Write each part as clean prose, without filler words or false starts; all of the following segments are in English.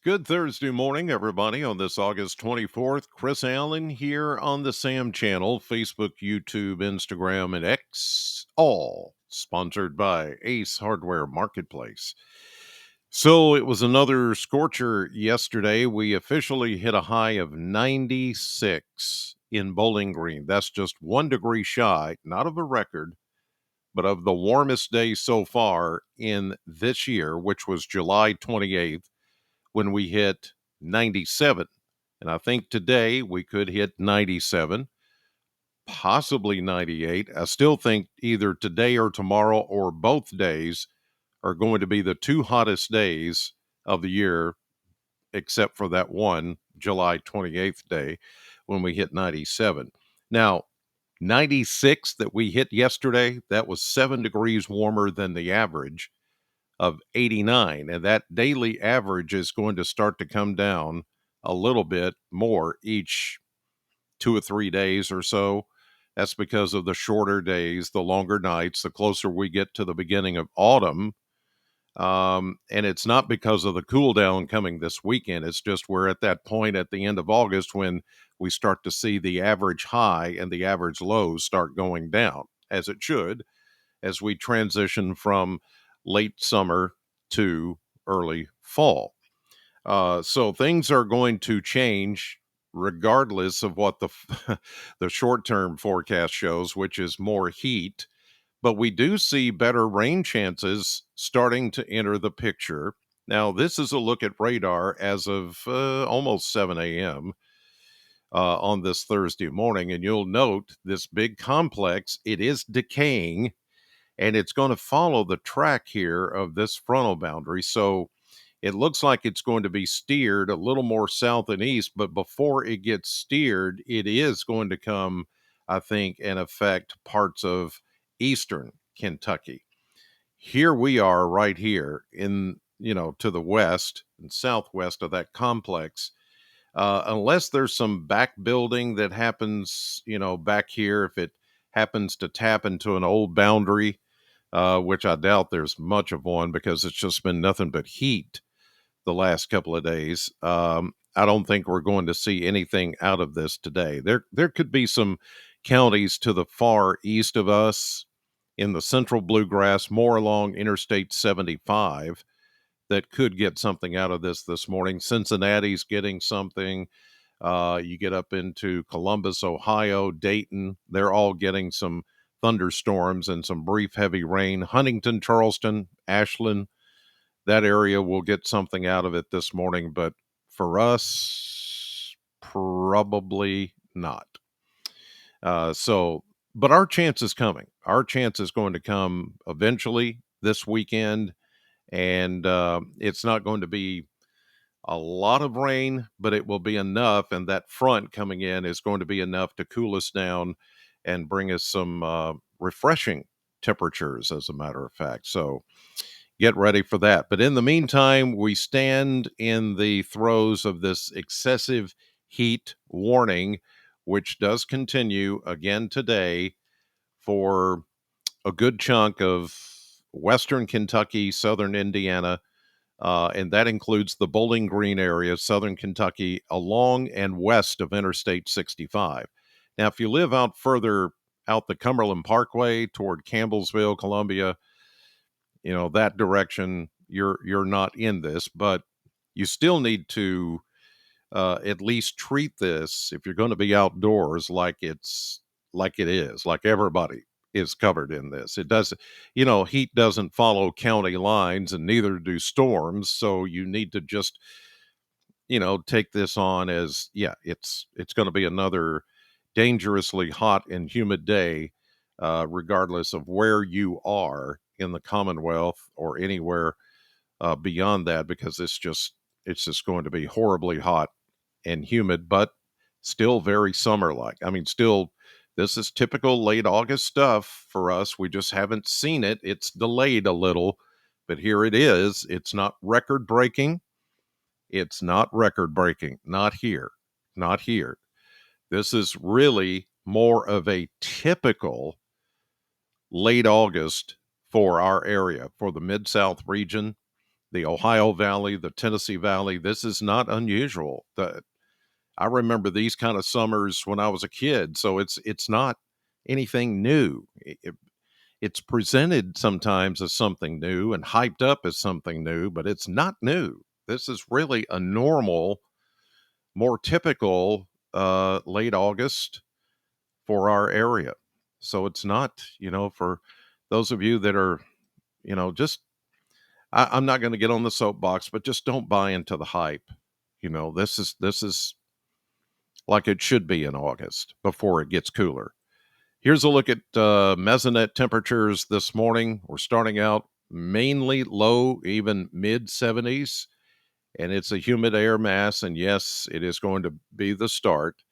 Good Thursday morning, everybody, on this August 24th. Chris Allen here on the Sam channel, Facebook, YouTube, Instagram, and X, all sponsored by Ace Hardware Marketplace. So it was another scorcher yesterday. We officially hit a high of 96 in Bowling Green. That's just 1 degree shy, not of a record, but of the warmest day so far in this year, which was July 28th when we hit 97. And I think today we could hit 97, possibly 98. I still think either today or tomorrow or both days are going to be the two hottest days of the year, except for that one July 28th day when we hit 97. Now, 96 that we hit yesterday, that was 7 degrees warmer than the average of 89, and that daily average is going to start to come down a little bit more each 2 or 3 days or so. That's because of the shorter days, the longer nights, the closer we get to the beginning of autumn. And it's not because of the cool down coming this weekend. It's just we're at that point at the end of August when we start to see the average high and the average lows start going down, as it should, as we transition from late summer to early fall. So things are going to change regardless of what the short-term forecast shows, which is more heat. But we do see better rain chances starting to enter the picture. Now, this is a look at radar as of almost 7 a.m. On this Thursday morning. And you'll note this big complex, it is decaying, and it's going to follow the track here of this frontal boundary. So it looks like it's going to be steered a little more south and east, but before it gets steered, it is going to come, I think, and affect parts of eastern Kentucky. Here we are right here in, to the west and southwest of that complex. Unless there's some back building that happens, back here, if it happens to tap into an old boundary, which I doubt there's much of one because it's just been nothing but heat the last couple of days. I don't think we're going to see anything out of this today. There could be some counties to the far east of us in the central bluegrass, more along Interstate 75, that could get something out of this morning. Cincinnati's getting something. You get up into Columbus, Ohio, Dayton, they're all getting some thunderstorms and some brief heavy rain. Huntington, Charleston, Ashland, that area will get something out of it this morning, but for us, probably not. But our chance is coming. Our chance is going to come eventually this weekend, and it's not going to be a lot of rain, but it will be enough. And that front coming in is going to be enough to cool us down and bring us some refreshing temperatures, as a matter of fact. So get ready for that. But in the meantime, we stand in the throes of this excessive heat warning, which does continue again today for a good chunk of western Kentucky, southern Indiana, and that includes the Bowling Green area, southern Kentucky, along and west of Interstate 65. Now, if you live out further out the Cumberland Parkway toward Campbellsville, Columbia, that direction, you're not in this, but you still need to at least treat this, if you're going to be outdoors, like it is, like everybody is covered in this. It does, heat doesn't follow county lines, and neither do storms. So you need to just, take this on as, yeah, it's going to be another dangerously hot and humid day, regardless of where you are in the Commonwealth or anywhere beyond that, because it's just going to be horribly hot and humid, but still very summer like. I mean, still, this is typical late August stuff for us. We just haven't seen it. It's delayed a little, but here it is. It's not record breaking. It's not record breaking. Not here. Not here. This is really more of a typical late August for our area, for the Mid South region. the Ohio Valley, the Tennessee Valley. This is not unusual. I remember these kind of summers when I was a kid, so it's not anything new. It's presented sometimes as something new and hyped up as something new, but it's not new. This is really a normal, more typical late August for our area. So it's not, for those of you that are, just I'm not going to get on the soapbox, but just don't buy into the hype. This is like it should be in August before it gets cooler. Here's a look at mesonet temperatures this morning. We're starting out mainly low, even mid 70s, and it's a humid air mass. And yes, it is going to be the start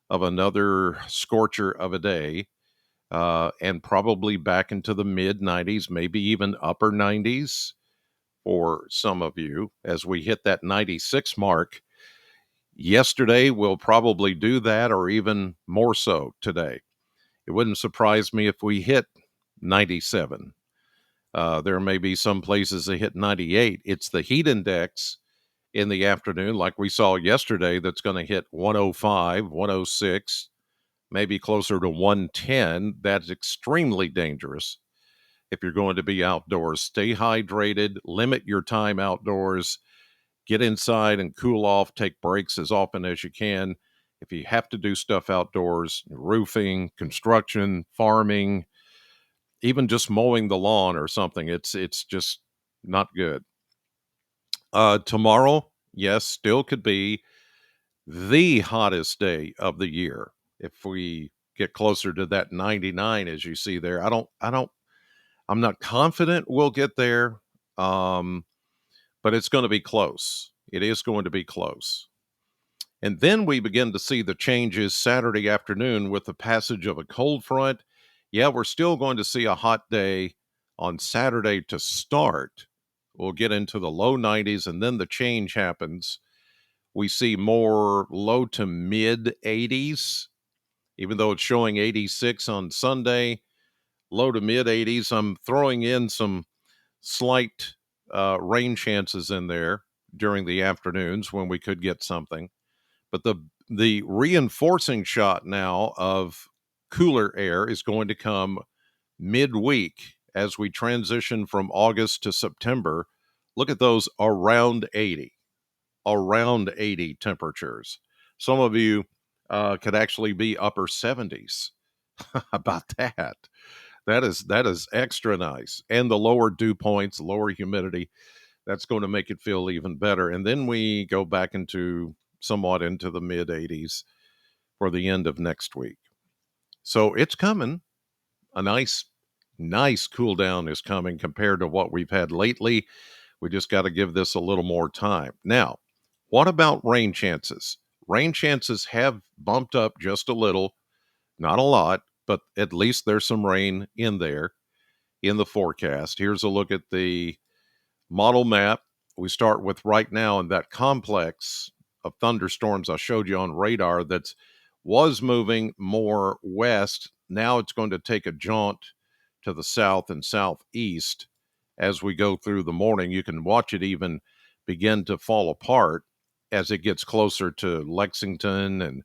of another scorcher of a day, and probably back into the mid 90s, maybe even upper 90s for some of you as we hit that 96 mark. Yesterday, we'll probably do that or even more so today. It wouldn't surprise me if we hit 97. There may be some places that hit 98. It's the heat index in the afternoon, like we saw yesterday, that's going to hit 105, 106, maybe closer to 110. That's extremely dangerous if you're going to be outdoors. Stay hydrated, limit your time outdoors, get inside and cool off, take breaks as often as you can. If you have to do stuff outdoors, roofing, construction, farming, even just mowing the lawn or something, it's just not good. Tomorrow, yes, still could be the hottest day of the year if we get closer to that 99 as you see there. I'm not confident we'll get there. Um, but it's going to be close. It is going to be close. And then we begin to see the changes Saturday afternoon with the passage of a cold front. Yeah, we're still going to see a hot day on Saturday to start. We'll get into the low 90s, and then the change happens. We see more low to mid 80s, even though it's showing 86 on Sunday, low to mid 80s. I'm throwing in some slight rain chances in there during the afternoons when we could get something. But the reinforcing shot now of cooler air is going to come midweek as we transition from August to September. Look at those around 80 temperatures. Some of you could actually be upper 70s. How about that? That is extra nice. And the lower dew points, lower humidity, that's going to make it feel even better. And then we go back into somewhat into the mid 80s for the end of next week. So it's coming. A nice cool down is coming compared to what we've had lately. We just got to give this a little more time. Now, what about rain chances? Rain chances have bumped up just a little, not a lot, but at least there's some rain in there in the forecast. Here's a look at the model map. We start with right now in that complex of thunderstorms I showed you on radar that was moving more west. Now it's going to take a jaunt to the south and southeast as we go through the morning. You can watch it even begin to fall apart as it gets closer to Lexington and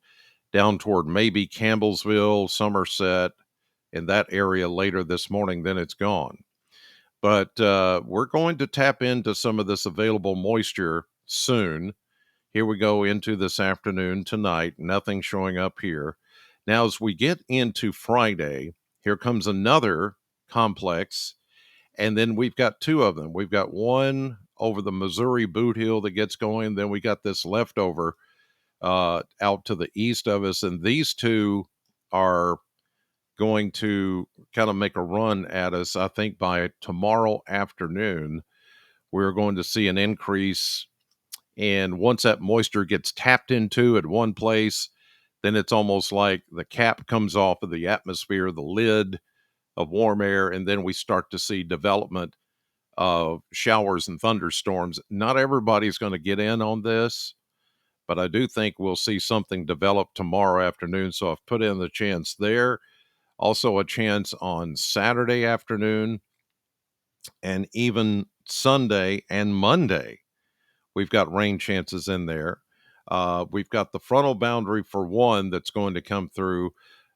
down toward maybe Campbellsville, Somerset, in that area later this morning. Then it's gone. But we're going to tap into some of this available moisture soon. Here we go into this afternoon tonight. Nothing showing up here. Now, as we get into Friday, here comes another complex. And then we've got two of them. We've got one over the Missouri Boot Hill that gets going. Then we got this leftover out to the east of us. And these two are going to kind of make a run at us. I think by tomorrow afternoon, we're going to see an increase. And once that moisture gets tapped into at one place, then it's almost like the cap comes off of the atmosphere, the lid of warm air, and then we start to see development of showers and thunderstorms. Not everybody's going to get in on this, but I do think we'll see something develop tomorrow afternoon. So I've put in the chance there. Also, a chance on Saturday afternoon and even Sunday, and Monday. We've got rain chances in there. We've got the frontal boundary for one that's going to come through,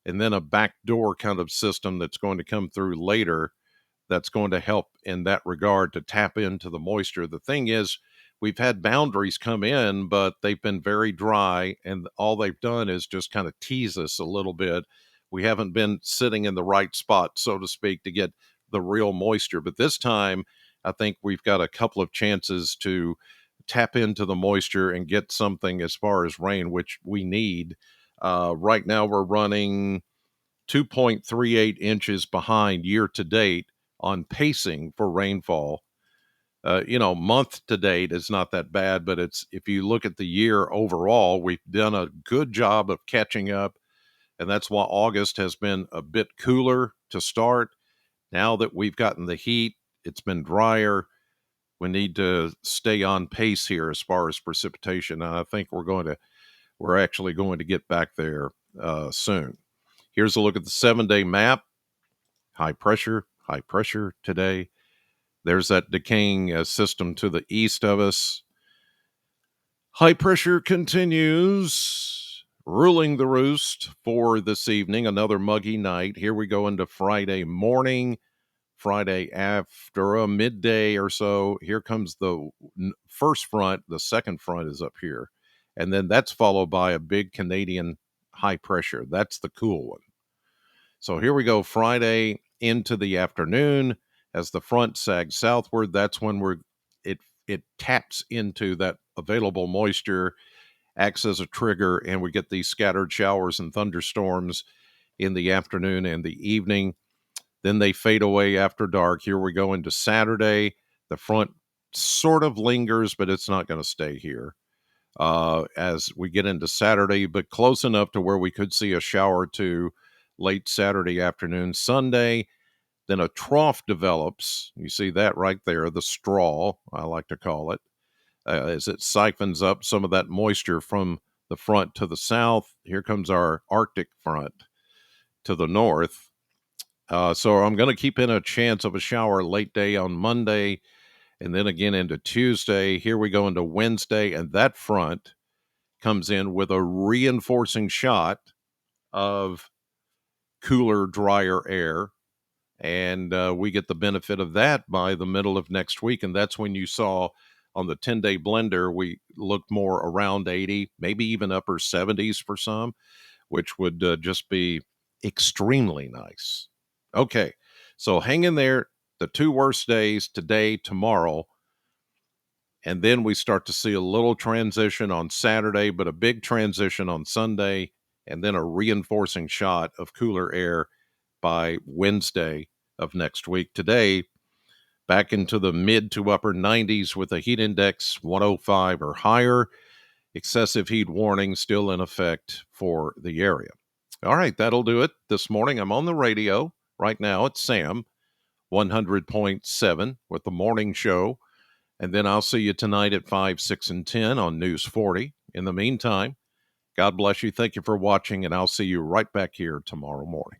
and then a backdoor kind of system that's going to come through later that's going to help in that regard to tap into the moisture. The thing is, we've had boundaries come in, but they've been very dry, and all they've done is just kind of tease us a little bit. We haven't been sitting in the right spot, so to speak, to get the real moisture. But this time, I think we've got a couple of chances to tap into the moisture and get something as far as rain, which we need. Right now, we're running 2.38 inches behind year to date on pacing for rainfall. Month to date is not that bad, but it's if you look at the year overall, we've done a good job of catching up, and that's why August has been a bit cooler to start. Now that we've gotten the heat, it's been drier. We need to stay on pace here as far as precipitation, and I think we're actually going to get back there soon. Here's a look at the 7-day map. High pressure today. There's that decaying system to the east of us. High pressure continues ruling the roost for this evening. Another muggy night. Here we go into Friday morning. Friday after a midday or so, here comes the first front. The second front is up here. And then that's followed by a big Canadian high pressure. That's the cool one. So here we go, Friday into the afternoon. As the front sags southward, that's when it taps into that available moisture, acts as a trigger, and we get these scattered showers and thunderstorms in the afternoon and the evening. Then they fade away after dark. Here we go into Saturday. The front sort of lingers, but it's not going to stay here as we get into Saturday, but close enough to where we could see a shower or two late Saturday afternoon. Sunday, then a trough develops. You see that right there, the straw, I like to call it, as it siphons up some of that moisture from the front to the south. Here comes our Arctic front to the north. So I'm going to keep in a chance of a shower late day on Monday, and then again into Tuesday. Here we go into Wednesday, and that front comes in with a reinforcing shot of cooler, drier air. And we get the benefit of that by the middle of next week. And that's when you saw on the 10-day blender, we looked more around 80, maybe even upper 70s for some, which would just be extremely nice. Okay, so hang in there. The two worst days, today, tomorrow. And then we start to see a little transition on Saturday, but a big transition on Sunday, and then a reinforcing shot of cooler air by Wednesday of next week. Today, back into the mid to upper 90s with a heat index 105 or higher. Excessive heat warning still in effect for the area. All right, that'll do it this morning. I'm on the radio right now at Sam 100.7 with the morning show. And then I'll see you tonight at 5, 6, and 10 on News 40. In the meantime, God bless you. Thank you for watching, and I'll see you right back here tomorrow morning.